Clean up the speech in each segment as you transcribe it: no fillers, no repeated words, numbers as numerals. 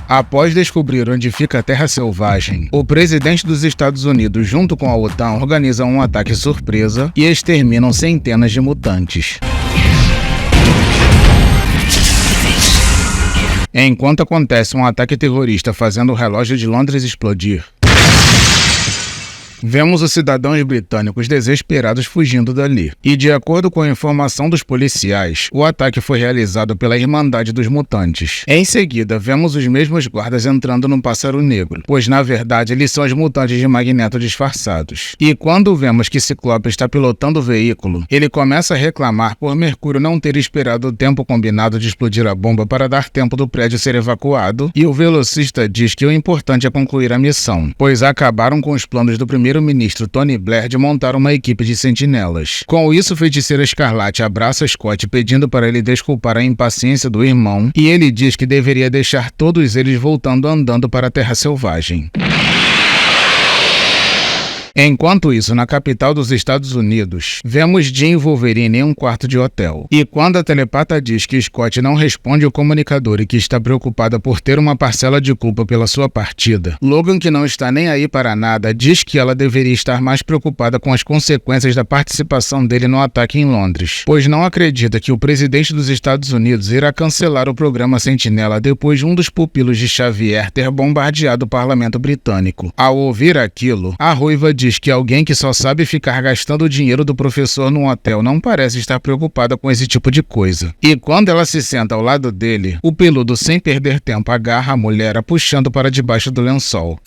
Após descobrir onde fica a Terra Selvagem, o presidente dos Estados Unidos, junto com a OTAN, organizam um ataque surpresa e exterminam centenas de mutantes. Enquanto acontece um ataque terrorista fazendo o relógio de Londres explodir, vemos os cidadãos britânicos desesperados fugindo dali. E de acordo com a informação dos policiais, o ataque foi realizado pela Irmandade dos Mutantes. Em seguida, vemos os mesmos guardas entrando no Pássaro Negro, pois na verdade eles são os mutantes de Magneto disfarçados. E quando vemos que Ciclope está pilotando o veículo, ele começa a reclamar por Mercúrio não ter esperado o tempo combinado de explodir a bomba para dar tempo do prédio ser evacuado, e o velocista diz que o importante é concluir a missão, pois acabaram com os planos do primeiro-ministro Tony Blair de montar uma equipe de sentinelas. Com isso, Feiticeira Escarlate abraça Scott pedindo para ele desculpar a impaciência do irmão, e ele diz que deveria deixar todos eles voltando andando para a Terra Selvagem. Enquanto isso, na capital dos Estados Unidos, vemos Jean e Wolverine em um quarto de hotel. E quando a telepata diz que Scott não responde ao comunicador e que está preocupada por ter uma parcela de culpa pela sua partida, Logan, que não está nem aí para nada, diz que ela deveria estar mais preocupada com as consequências da participação dele no ataque em Londres, pois não acredita que o presidente dos Estados Unidos irá cancelar o programa Sentinela depois de um dos pupilos de Xavier ter bombardeado o parlamento britânico. Ao ouvir aquilo, a Ruiva diz que alguém que só sabe ficar gastando o dinheiro do professor num hotel não parece estar preocupada com esse tipo de coisa. E quando ela se senta ao lado dele, o peludo, sem perder tempo, agarra a mulher, a puxando para debaixo do lençol.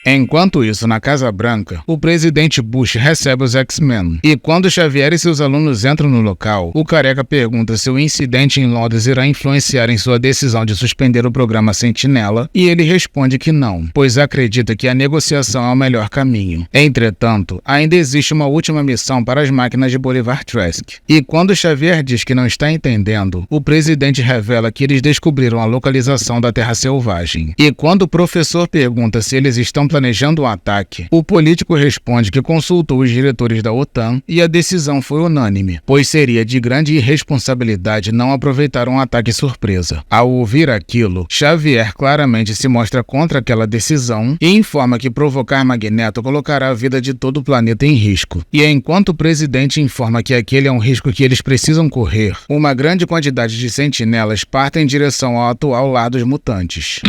Enquanto isso, na Casa Branca, o presidente Bush recebe os X-Men. E quando Xavier e seus alunos entram no local, o Careca pergunta se o incidente em Londres irá influenciar em sua decisão de suspender o programa Sentinela, e ele responde que não, pois acredita que a negociação é o melhor caminho. Entretanto, ainda existe uma última missão para as máquinas de Bolivar Trask. E quando Xavier diz que não está entendendo, o presidente revela que eles descobriram a localização da Terra Selvagem. E quando o professor pergunta se eles estão planejando um ataque, o político responde que consultou os diretores da OTAN e a decisão foi unânime, pois seria de grande irresponsabilidade não aproveitar um ataque surpresa. Ao ouvir aquilo, Xavier claramente se mostra contra aquela decisão e informa que provocar Magneto colocará a vida de todo o planeta em risco. E enquanto o presidente informa que aquele é um risco que eles precisam correr, uma grande quantidade de sentinelas partem em direção ao atual lado dos mutantes.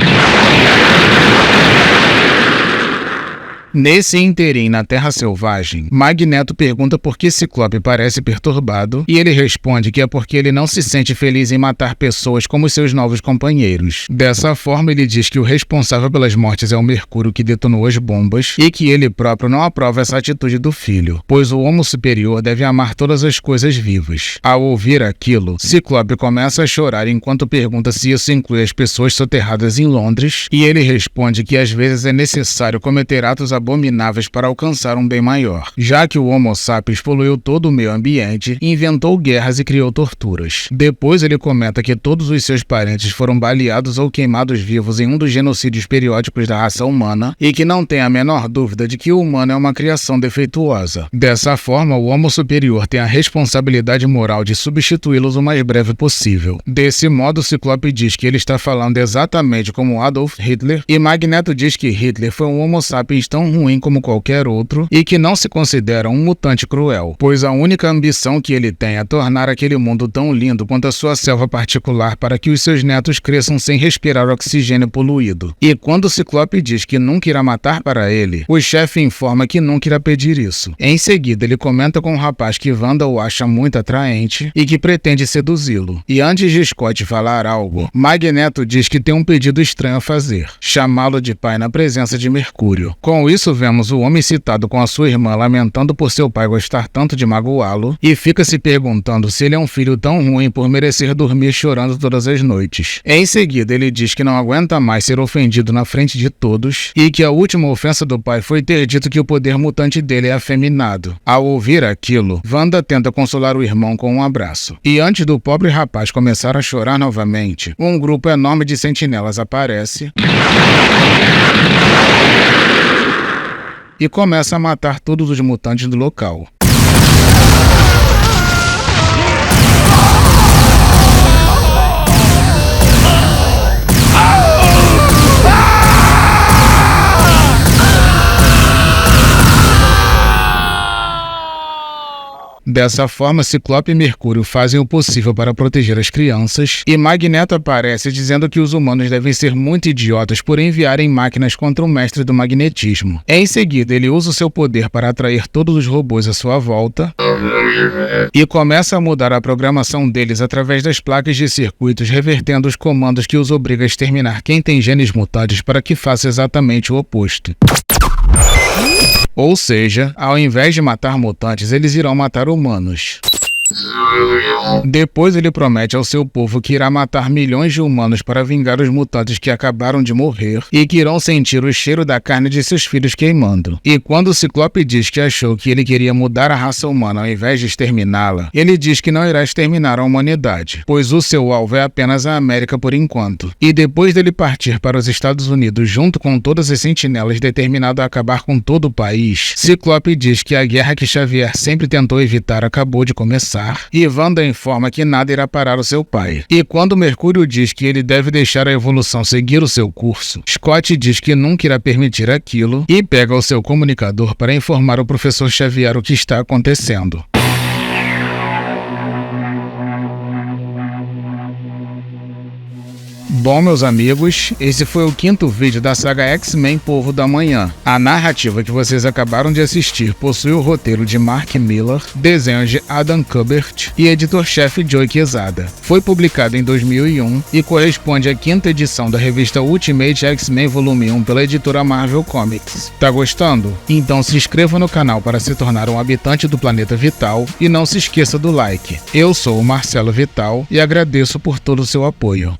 Nesse interim na Terra Selvagem, Magneto pergunta por que Ciclope parece perturbado, e ele responde que é porque ele não se sente feliz em matar pessoas como seus novos companheiros. Dessa forma, ele diz que o responsável pelas mortes é o Mercúrio que detonou as bombas, e que ele próprio não aprova essa atitude do filho, pois o Homo Superior deve amar todas as coisas vivas. Ao ouvir aquilo, Ciclope começa a chorar enquanto pergunta se isso inclui as pessoas soterradas em Londres, e ele responde que às vezes é necessário cometer atos abomináveis para alcançar um bem maior, já que o Homo sapiens poluiu todo o meio ambiente, inventou guerras e criou torturas. Depois ele comenta que todos os seus parentes foram baleados ou queimados vivos em um dos genocídios periódicos da raça humana e que não tem a menor dúvida de que o humano é uma criação defeituosa. Dessa forma, o Homo Superior tem a responsabilidade moral de substituí-los o mais breve possível. Desse modo, Ciclope diz que ele está falando exatamente como Adolf Hitler, e Magneto diz que Hitler foi um Homo sapiens tão ruim como qualquer outro e que não se considera um mutante cruel, pois a única ambição que ele tem é tornar aquele mundo tão lindo quanto a sua selva particular para que os seus netos cresçam sem respirar oxigênio poluído. E quando o Ciclope diz que nunca irá matar para ele, o chefe informa que nunca irá pedir isso. Em seguida, ele comenta com um rapaz que Wanda o acha muito atraente e que pretende seduzi-lo. E antes de Scott falar algo, Magneto diz que tem um pedido estranho a fazer: chamá-lo de pai na presença de Mercúrio. Com isso, vemos o homem citado com a sua irmã lamentando por seu pai gostar tanto de magoá-lo e fica se perguntando se ele é um filho tão ruim por merecer dormir chorando todas as noites. Em seguida, ele diz que não aguenta mais ser ofendido na frente de todos e que a última ofensa do pai foi ter dito que o poder mutante dele é afeminado. Ao ouvir aquilo, Wanda tenta consolar o irmão com um abraço. E antes do pobre rapaz começar a chorar novamente, um grupo enorme de sentinelas aparece e começa a matar todos os mutantes do local. Dessa forma, Ciclope e Mercúrio fazem o possível para proteger as crianças, e Magneto aparece dizendo que os humanos devem ser muito idiotas por enviarem máquinas contra o mestre do magnetismo. Em seguida, ele usa o seu poder para atrair todos os robôs à sua volta e começa a mudar a programação deles através das placas de circuitos, revertendo os comandos que os obriga a exterminar quem tem genes mutantes para que faça exatamente o oposto. Ou seja, ao invés de matar mutantes, eles irão matar humanos. Depois ele promete ao seu povo que irá matar milhões de humanos para vingar os mutantes que acabaram de morrer e que irão sentir o cheiro da carne de seus filhos queimando. E quando o Ciclope diz que achou que ele queria mudar a raça humana ao invés de exterminá-la, ele diz que não irá exterminar a humanidade, pois o seu alvo é apenas a América por enquanto. E depois dele partir para os Estados Unidos junto com todas as sentinelas determinado a acabar com todo o país, Ciclope diz que a guerra que Xavier sempre tentou evitar acabou de começar, e Wanda informa que nada irá parar o seu pai. E quando Mercúrio diz que ele deve deixar a evolução seguir o seu curso, Scott diz que nunca irá permitir aquilo e pega o seu comunicador para informar o professor Xavier o que está acontecendo. Bom, meus amigos, esse foi o 5º vídeo da saga X-Men Povo da Manhã. A narrativa que vocês acabaram de assistir possui o roteiro de Mark Millar, desenhos de Adam Kubert e editor-chefe Joe Quesada. Foi publicado em 2001 e corresponde à 5ª edição da revista Ultimate X-Men Volume 1 pela editora Marvel Comics. Tá gostando? Então se inscreva no canal para se tornar um habitante do planeta Vital e não se esqueça do like. Eu sou o Marcelo Vital e agradeço por todo o seu apoio.